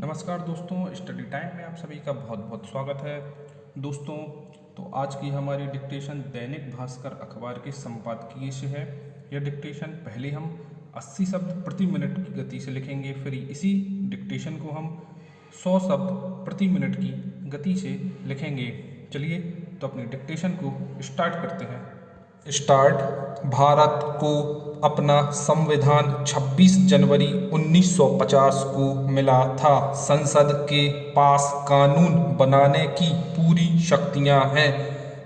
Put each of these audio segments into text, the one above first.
नमस्कार दोस्तों, study time में आप सभी का बहुत बहुत स्वागत है। दोस्तों, तो आज की हमारी डिक्टेशन दैनिक भास्कर अखबार के संपादकीय से है। यह डिक्टेशन पहले हम 80 शब्द प्रति मिनट की गति से लिखेंगे, फिर इसी डिक्टेशन को हम 100 शब्द प्रति मिनट की गति से लिखेंगे। चलिए तो अपनी डिक्टेशन को स्टार्ट करते हैं। स्टार्ट। भारत को अपना संविधान 26 जनवरी 1950 को मिला था। संसद के पास कानून बनाने की पूरी शक्तियां हैं,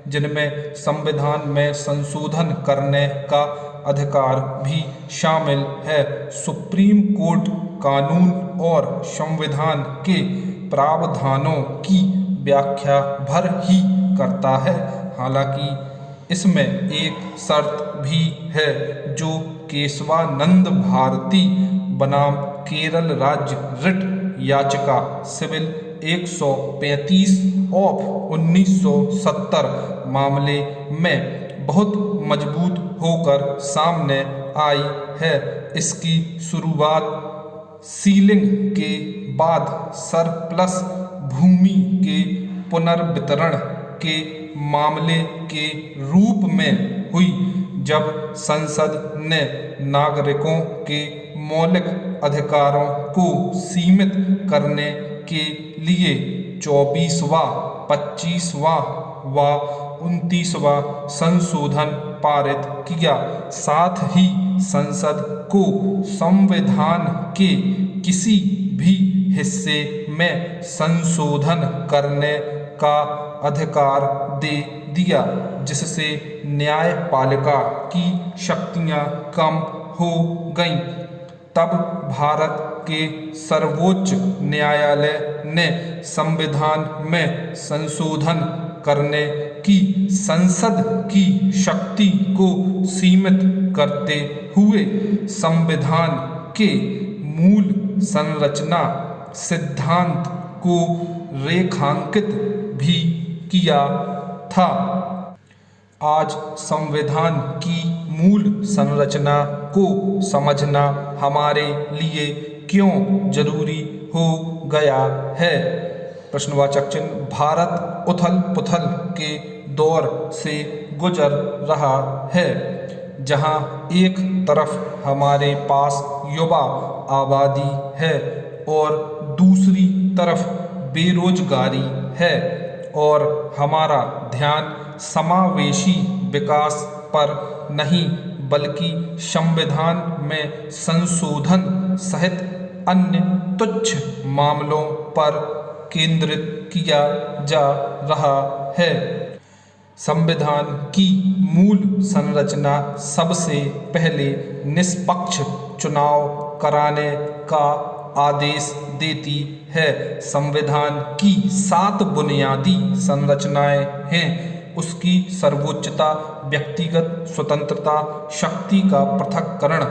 जिनमें संविधान में संशोधन करने का अधिकार भी शामिल है। सुप्रीम कोर्ट कानून और संविधान के प्रावधानों की व्याख्या भर ही करता है। हालांकि इसमें एक शर्त भी है जो केशवानंद भारती बनाम केरल राज्य रिट याचिका सिविल 135 ऑफ 1970 मामले में बहुत मजबूत होकर सामने आई है। इसकी शुरुआत सीलिंग के बाद सरप्लस भूमि के पुनर्वितरण के मामले के रूप में हुई, जब संसद ने नागरिकों के मौलिक अधिकारों को सीमित करने के लिए 24वां, 25वां व 29वां संशोधन पारित किया। साथ ही संसद को संविधान के किसी भी हिस्से में संशोधन करने का अधिकार दे दिया, जिससे न्यायपालिका की शक्तियां कम हो गईं। तब भारत के सर्वोच्च न्यायालय ने संविधान में संशोधन करने की संसद की शक्ति को सीमित करते हुए संविधान के मूल संरचना सिद्धांत को रेखांकित भी किया था। आज संविधान की मूल संरचना को समझना हमारे लिए क्यों जरूरी हो गया है? प्रश्नवाचक चिन्ह। भारत उथल पुथल के दौर से गुजर रहा है, जहां एक तरफ हमारे पास युवा आबादी है और दूसरी तरफ बेरोजगारी है, और हमारा ध्यान समावेशी विकास पर नहीं बल्कि संविधान में संशोधन सहित अन्य तुच्छ मामलों पर केंद्रित किया जा रहा है। संविधान की मूल संरचना सबसे पहले निष्पक्ष चुनाव कराने का आदेश देती है। संविधान की 7 बुनियादी संरचनाएं हैं। उसकी सर्वोच्चता, व्यक्तिगत स्वतंत्रता, शक्ति का पृथक्करण,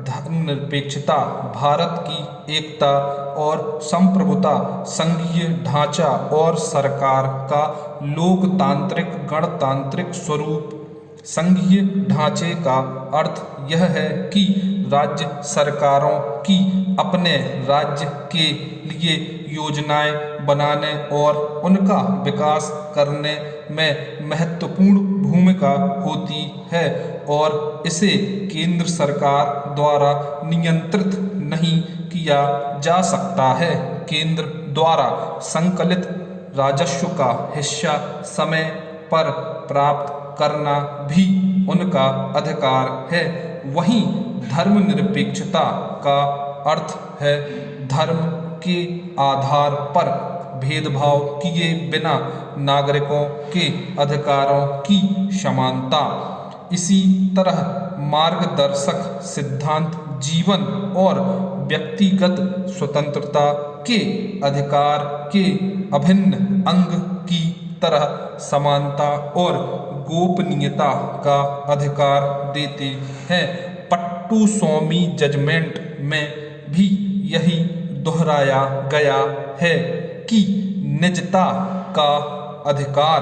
धर्मनिरपेक्षता, भारत की एकता और संप्रभुता, संघीय ढांचा और सरकार का लोकतांत्रिक गणतांत्रिक स्वरूप। संघीय ढांचे का अर्थ यह है कि राज्य सरकारों की अपने राज्य के लिए योजनाएं बनाने और उनका विकास करने में महत्वपूर्ण भूमिका होती है, और इसे केंद्र सरकार द्वारा नियंत्रित नहीं किया जा सकता है। केंद्र द्वारा संकलित राजस्व का हिस्सा समय पर प्राप्त करना भी उनका अधिकार है। वहीं धर्मनिरपेक्षता का अर्थ है धर्म के आधार पर भेदभाव किए बिना नागरिकों के अधिकारों की समानता। इसी तरह मार्गदर्शक सिद्धांत जीवन और व्यक्तिगत स्वतंत्रता के अधिकार के अभिन्न अंग की तरह समानता और गोपनीयता का अधिकार देते हैं। पट्टू स्वामी जजमेंट में भी यही दोहराया गया है कि निजता का अधिकार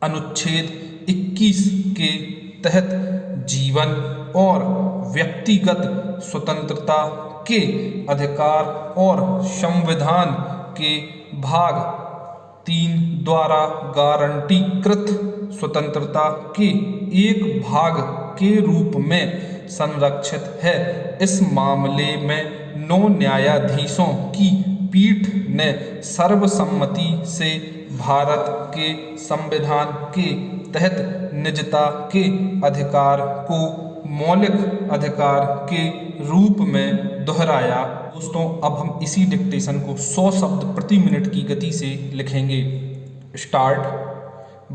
अनुच्छेद 21 के तहत जीवन और व्यक्तिगत स्वतंत्रता के अधिकार और संविधान के भाग 3 द्वारा गारंटीकृत स्वतंत्रता के एक भाग के रूप में संरक्षित है। इस मामले में 9 न्यायाधीशों की पीठ ने सर्वसम्मति से भारत के संविधान के तहत निजता के अधिकार को मौलिक अधिकार के रूप में दोहराया। दोस्तों, अब हम इसी डिक्टेशन को 100 शब्द प्रति मिनट की गति से लिखेंगे। स्टार्ट।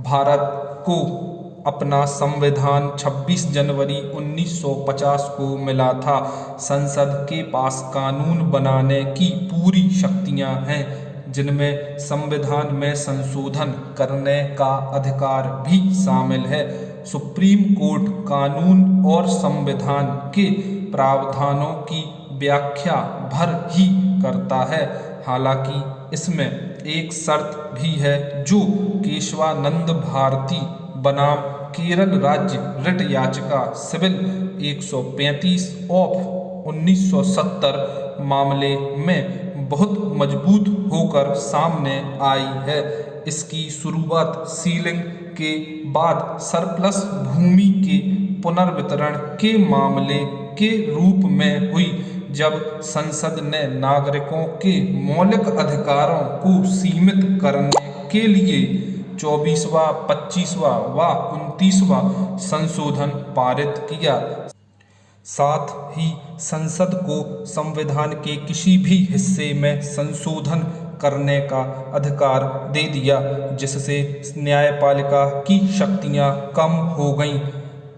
भारत को अपना संविधान 26 जनवरी 1950 को मिला था। संसद के पास कानून बनाने की पूरी शक्तियां हैं, जिनमें संविधान में संशोधन करने का अधिकार भी शामिल है। सुप्रीम कोर्ट कानून और संविधान के प्रावधानों की व्याख्या भर ही करता है। हालांकि इसमें एक शर्त भी है जो केशवानंद भारती बनाम केरल राज्य रिट याचिका सिविल 135 ऑफ 1970 मामले में बहुत मजबूत होकर सामने आई है। इसकी शुरुआत सीलिंग के बाद सरप्लस भूमि के पुनर्वितरण के मामले के रूप में हुई, जब संसद ने नागरिकों के मौलिक अधिकारों को सीमित करने के लिए 24वां, 25वां व 29वां संशोधन पारित किया। साथ ही संसद को संविधान के किसी भी हिस्से में संशोधन करने का अधिकार दे दिया, जिससे न्यायपालिका की शक्तियां कम हो गईं।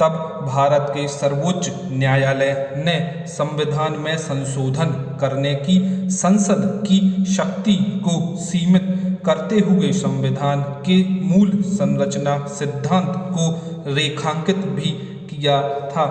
तब भारत के सर्वोच्च न्यायालय ने संविधान में संशोधन करने की संसद की शक्ति को सीमित करते हुए संविधान के मूल संरचना सिद्धांत को रेखांकित भी किया था।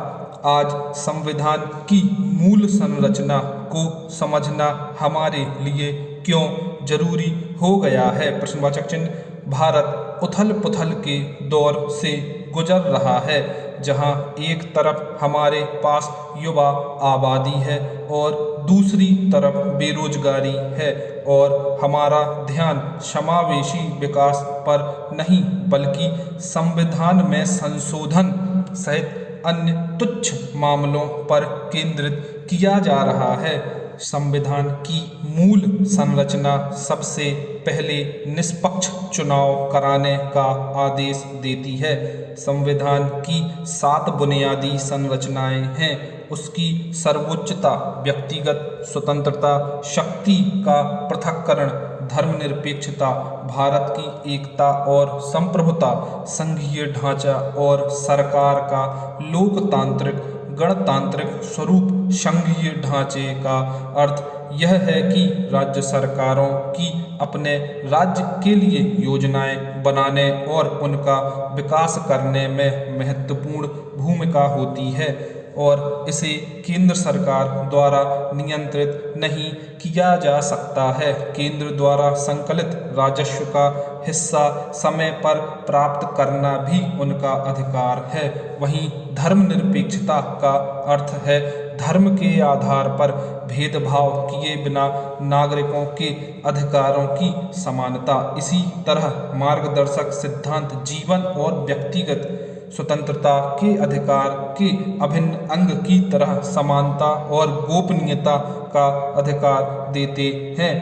आज संविधान की मूल संरचना को समझना हमारे लिए क्यों जरूरी हो गया है? प्रश्नवाचक चिन्ह। भारत उथल पुथल के दौर से गुजर रहा है, जहां एक तरफ हमारे पास युवा आबादी है और दूसरी तरफ बेरोजगारी है, और हमारा ध्यान समावेशी विकास पर नहीं बल्कि संविधान में संशोधन सहित अन्य तुच्छ मामलों पर केंद्रित किया जा रहा है। संविधान की मूल संरचना सबसे पहले निष्पक्ष चुनाव कराने का आदेश देती है। संविधान की 7 बुनियादी संरचनाएं हैं। उसकी सर्वोच्चता, व्यक्तिगत स्वतंत्रता, शक्ति का पृथक्करण, धर्मनिरपेक्षता, भारत की एकता और संप्रभुता, संघीय ढांचा और सरकार का लोकतांत्रिक गणतांत्रिक स्वरूप। संघीय ढांचे का अर्थ यह है कि राज्य सरकारों की अपने राज्य के लिए योजनाएं बनाने और उनका विकास करने में महत्वपूर्ण भूमिका होती है, और इसे केंद्र सरकार द्वारा नियंत्रित नहीं किया जा सकता है। केंद्र द्वारा संकलित राजस्व का हिस्सा समय पर प्राप्त करना भी उनका अधिकार है। वहीं धर्मनिरपेक्षता का अर्थ है धर्म के आधार पर भेदभाव किए बिना नागरिकों के अधिकारों की समानता। इसी तरह मार्गदर्शक सिद्धांत जीवन और व्यक्तिगत स्वतंत्रता के अधिकार के अभिन्न अंग की तरह समानता और गोपनीयता का अधिकार देते हैं।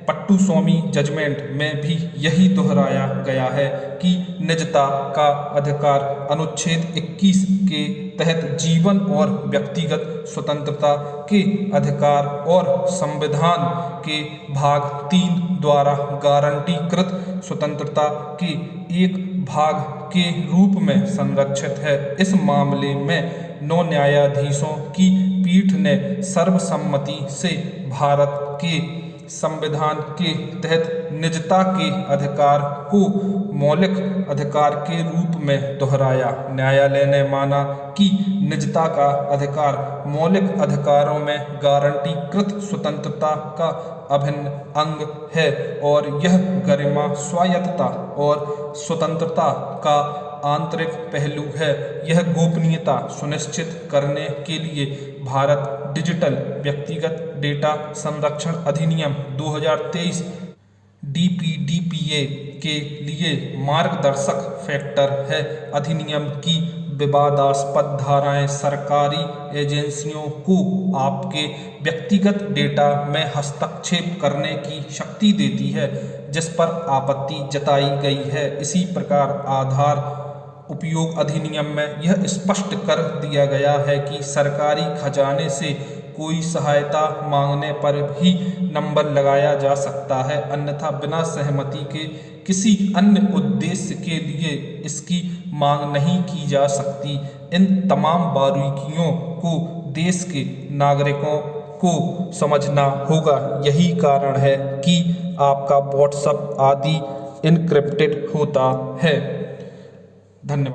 पट्टुस्वामी जजमेंट में भी यही दोहराया गया है कि निजता का अधिकार अनुच्छेद 21 के तहत जीवन और व्यक्तिगत स्वतंत्रता के अधिकार और संविधान के भाग 3 द्वारा गारंटीकृत स्वतंत्रता के एक भाग के रूप में संरक्षित है। इस मामले में 9 न्यायाधीशों की पीठ ने सर्वसम्मति से भारत के संविधान के तहत निजता के अधिकार को मौलिक अधिकार के रूप में दोहराया। न्यायालय ने माना कि निजता का अधिकार मौलिक अधिकारों में गारंटीकृत स्वतंत्रता का अभिन्न अंग है, और यह गरिमा, स्वायत्तता और स्वतंत्रता का आंतरिक पहलू है। यह गोपनीयता सुनिश्चित करने के लिए भारत डिजिटल व्यक्तिगत डेटा संरक्षण अधिनियम 2023 DPDPA के लिए मार्गदर्शक फैक्टर है। अधिनियम की विवादास्पद धाराएं सरकारी एजेंसियों को आपके व्यक्तिगत डेटा में हस्तक्षेप करने की शक्ति देती है, जिस पर आपत्ति जताई गई है। इसी प्रकार आधार उपयोग अधिनियम में यह स्पष्ट कर दिया गया है कि सरकारी खजाने से कोई सहायता मांगने पर ही नंबर लगाया जा सकता है, अन्यथा बिना सहमति के किसी अन्य उद्देश्य के लिए इसकी मांग नहीं की जा सकती। इन तमाम बारीकियों को देश के नागरिकों को समझना होगा। यही कारण है कि आपका व्हाट्सएप आदि इनक्रिप्टेड होता है। धन्यवाद।